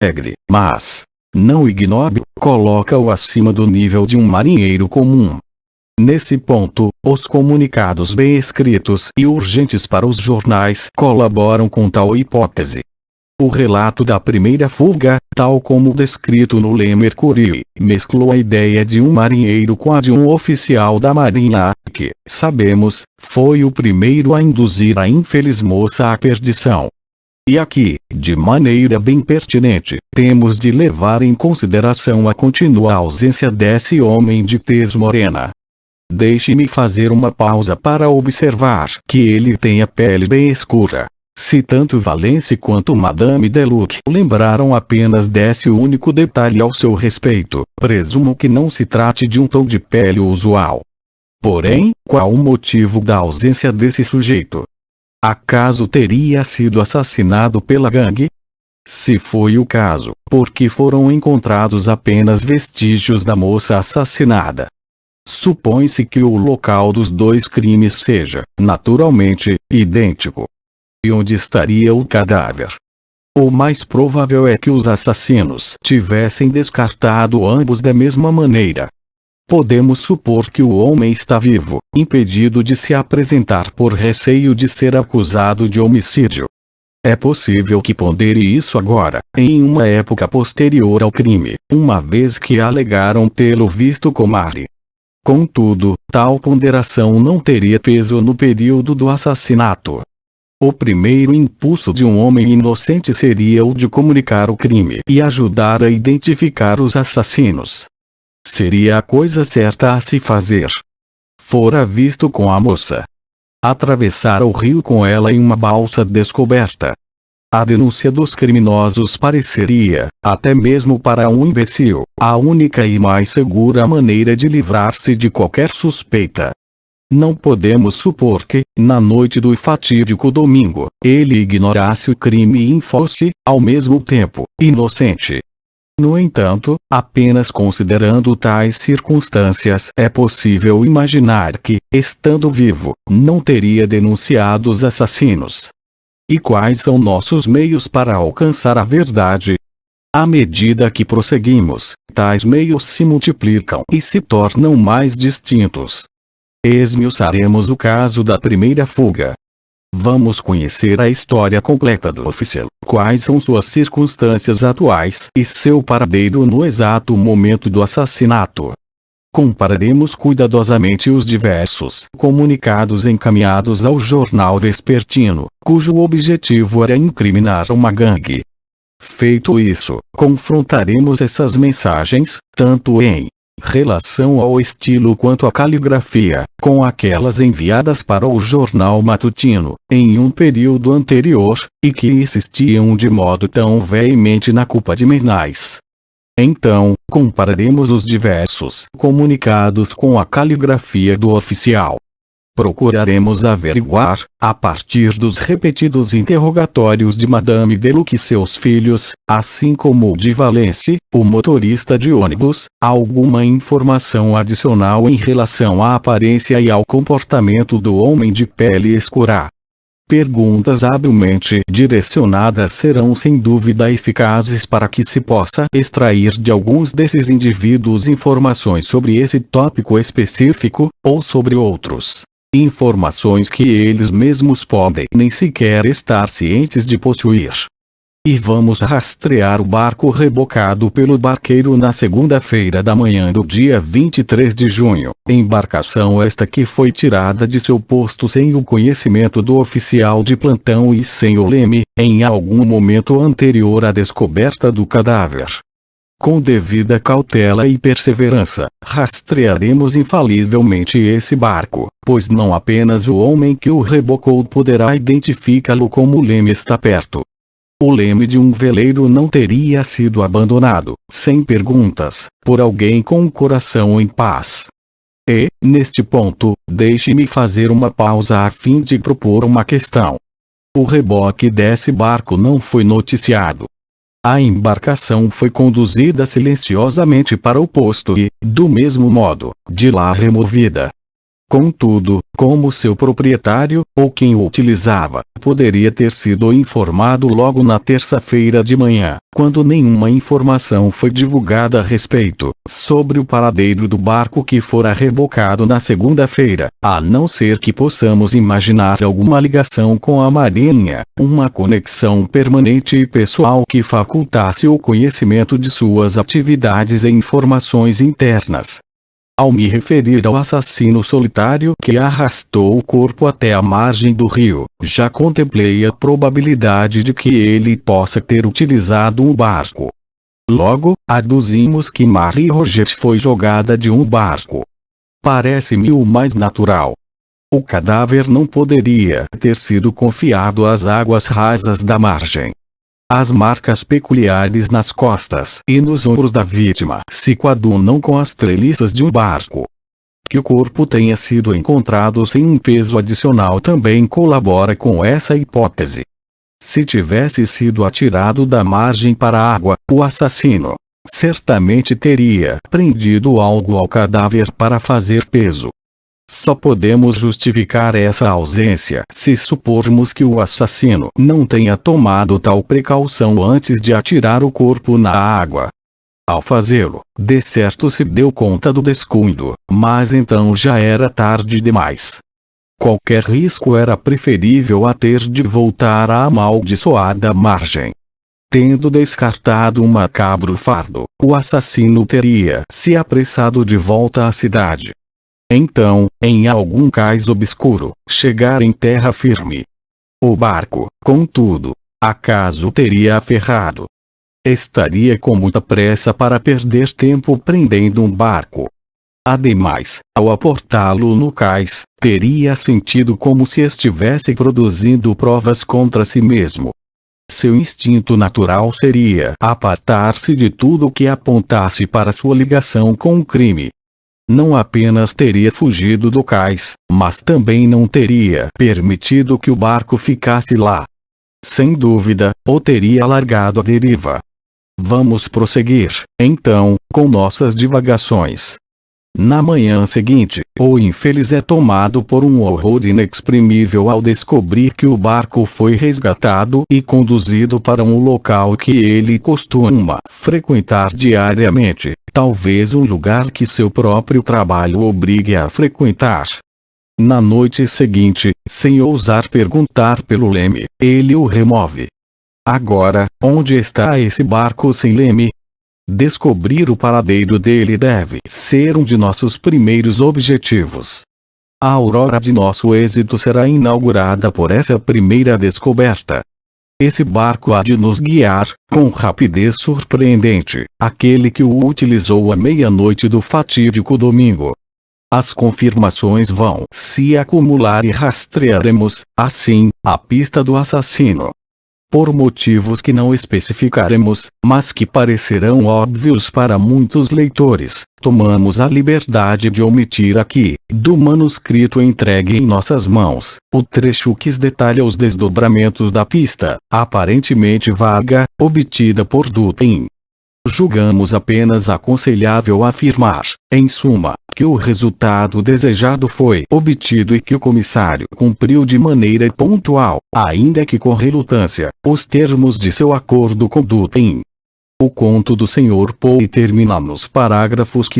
alegre, mas não ignore, coloca-o acima do nível de um marinheiro comum. Nesse ponto, os comunicados bem escritos e urgentes para os jornais colaboram com tal hipótese. O relato da primeira fuga, tal como descrito no Le Mercury, mesclou a ideia de um marinheiro com a de um oficial da marinha, que, sabemos, foi o primeiro a induzir a infeliz moça à perdição. E aqui, de maneira bem pertinente, temos de levar em consideração a contínua ausência desse homem de tez morena. Deixe-me fazer uma pausa para observar que ele tem a pele bem escura. Se tanto Valence quanto Madame Deluc lembraram apenas desse único detalhe ao seu respeito, presumo que não se trate de um tom de pele usual. Porém, qual o motivo da ausência desse sujeito? Acaso teria sido assassinado pela gangue? Se foi o caso, por que foram encontrados apenas vestígios da moça assassinada? Supõe-se que o local dos dois crimes seja, naturalmente, idêntico. E onde estaria o cadáver? O mais provável é que os assassinos tivessem descartado ambos da mesma maneira. Podemos supor que o homem está vivo, impedido de se apresentar por receio de ser acusado de homicídio. É possível que pondere isso agora, em uma época posterior ao crime, uma vez que alegaram tê-lo visto com Mary. Contudo, tal ponderação não teria peso no período do assassinato. O primeiro impulso de um homem inocente seria o de comunicar o crime e ajudar a identificar os assassinos. Seria a coisa certa a se fazer. Fora visto com a moça. Atravessara o rio com ela em uma balsa descoberta. A denúncia dos criminosos pareceria, até mesmo para um imbecil, a única e mais segura maneira de livrar-se de qualquer suspeita. Não podemos supor que, na noite do fatídico domingo, ele ignorasse o crime e fosse, ao mesmo tempo, inocente. No entanto, apenas considerando tais circunstâncias é possível imaginar que, estando vivo, não teria denunciado os assassinos. E quais são nossos meios para alcançar a verdade? À medida que prosseguimos, tais meios se multiplicam e se tornam mais distintos. Esmiuçaremos o caso da primeira fuga. Vamos conhecer a história completa do oficial, quais são suas circunstâncias atuais e seu paradeiro no exato momento do assassinato. Compararemos cuidadosamente os diversos comunicados encaminhados ao jornal vespertino, cujo objetivo era incriminar uma gangue. Feito isso, confrontaremos essas mensagens, tanto em relação ao estilo quanto à caligrafia, com aquelas enviadas para o jornal matutino, em um período anterior, e que insistiam de modo tão veemente na culpa de Menais. Então, compararemos os diversos comunicados com a caligrafia do oficial. Procuraremos averiguar, a partir dos repetidos interrogatórios de Madame Deluc e seus filhos, assim como o de Valence, o motorista de ônibus, alguma informação adicional em relação à aparência e ao comportamento do homem de pele escura. Perguntas habilmente direcionadas serão sem dúvida eficazes para que se possa extrair de alguns desses indivíduos informações sobre esse tópico específico, ou sobre outros. Informações que eles mesmos podem nem sequer estar cientes de possuir. E vamos rastrear o barco rebocado pelo barqueiro na segunda-feira da manhã do dia 23 de junho, embarcação esta que foi tirada de seu posto sem o conhecimento do oficial de plantão e sem o leme, em algum momento anterior à descoberta do cadáver. Com devida cautela e perseverança, rastrearemos infalivelmente esse barco, pois não apenas o homem que o rebocou poderá identificá-lo como o leme está perto. O leme de um veleiro não teria sido abandonado, sem perguntas, por alguém com o coração em paz. E, neste ponto, deixe-me fazer uma pausa a fim de propor uma questão. O reboque desse barco não foi noticiado. A embarcação foi conduzida silenciosamente para o posto e, do mesmo modo, de lá removida. Contudo, como seu proprietário, ou quem o utilizava, poderia ter sido informado logo na terça-feira de manhã, quando nenhuma informação foi divulgada a respeito, sobre o paradeiro do barco que fora rebocado na segunda-feira, a não ser que possamos imaginar alguma ligação com a Marinha, uma conexão permanente e pessoal que facultasse o conhecimento de suas atividades e informações internas. Ao me referir ao assassino solitário que arrastou o corpo até a margem do rio, já contemplei a probabilidade de que ele possa ter utilizado um barco. Logo, aduzimos que Marie Roget foi jogada de um barco. Parece-me o mais natural. O cadáver não poderia ter sido confiado às águas rasas da margem. As marcas peculiares nas costas e nos ombros da vítima se coadunam com as treliças de um barco. Que o corpo tenha sido encontrado sem um peso adicional também colabora com essa hipótese. Se tivesse sido atirado da margem para a água, o assassino certamente teria prendido algo ao cadáver para fazer peso. Só podemos justificar essa ausência se supormos que o assassino não tenha tomado tal precaução antes de atirar o corpo na água. Ao fazê-lo, de certo se deu conta do descuido, mas então já era tarde demais. Qualquer risco era preferível a ter de voltar à amaldiçoada margem. Tendo descartado um macabro fardo, o assassino teria se apressado de volta à cidade. Então, em algum cais obscuro, chegar em terra firme. O barco, contudo, acaso o teria aferrado? Estaria com muita pressa para perder tempo prendendo um barco. Ademais, ao aportá-lo no cais, teria sentido como se estivesse produzindo provas contra si mesmo. Seu instinto natural seria apartar-se de tudo que apontasse para sua ligação com o crime. Não apenas teria fugido do cais, mas também não teria permitido que o barco ficasse lá. Sem dúvida, o teria largado à deriva. Vamos prosseguir, então, com nossas divagações. Na manhã seguinte, o infeliz é tomado por um horror inexprimível ao descobrir que o barco foi resgatado e conduzido para um local que ele costuma frequentar diariamente, talvez um lugar que seu próprio trabalho obrigue a frequentar. Na noite seguinte, sem ousar perguntar pelo leme, ele o remove. Agora, onde está esse barco sem leme? Descobrir o paradeiro dele deve ser um de nossos primeiros objetivos. A aurora de nosso êxito será inaugurada por essa primeira descoberta. Esse barco há de nos guiar, com rapidez surpreendente, aquele que o utilizou à meia-noite do fatídico domingo. As confirmações vão se acumular e rastrearemos, assim, a pista do assassino. Por motivos que não especificaremos, mas que parecerão óbvios para muitos leitores, tomamos a liberdade de omitir aqui, do manuscrito entregue em nossas mãos, o trecho que detalha os desdobramentos da pista, aparentemente vaga, obtida por Dupin. Julgamos apenas aconselhável afirmar, em suma, que o resultado desejado foi obtido e que o comissário cumpriu de maneira pontual, ainda que com relutância, os termos de seu acordo com Dupin. O conto do Sr. Poe termina nos parágrafos que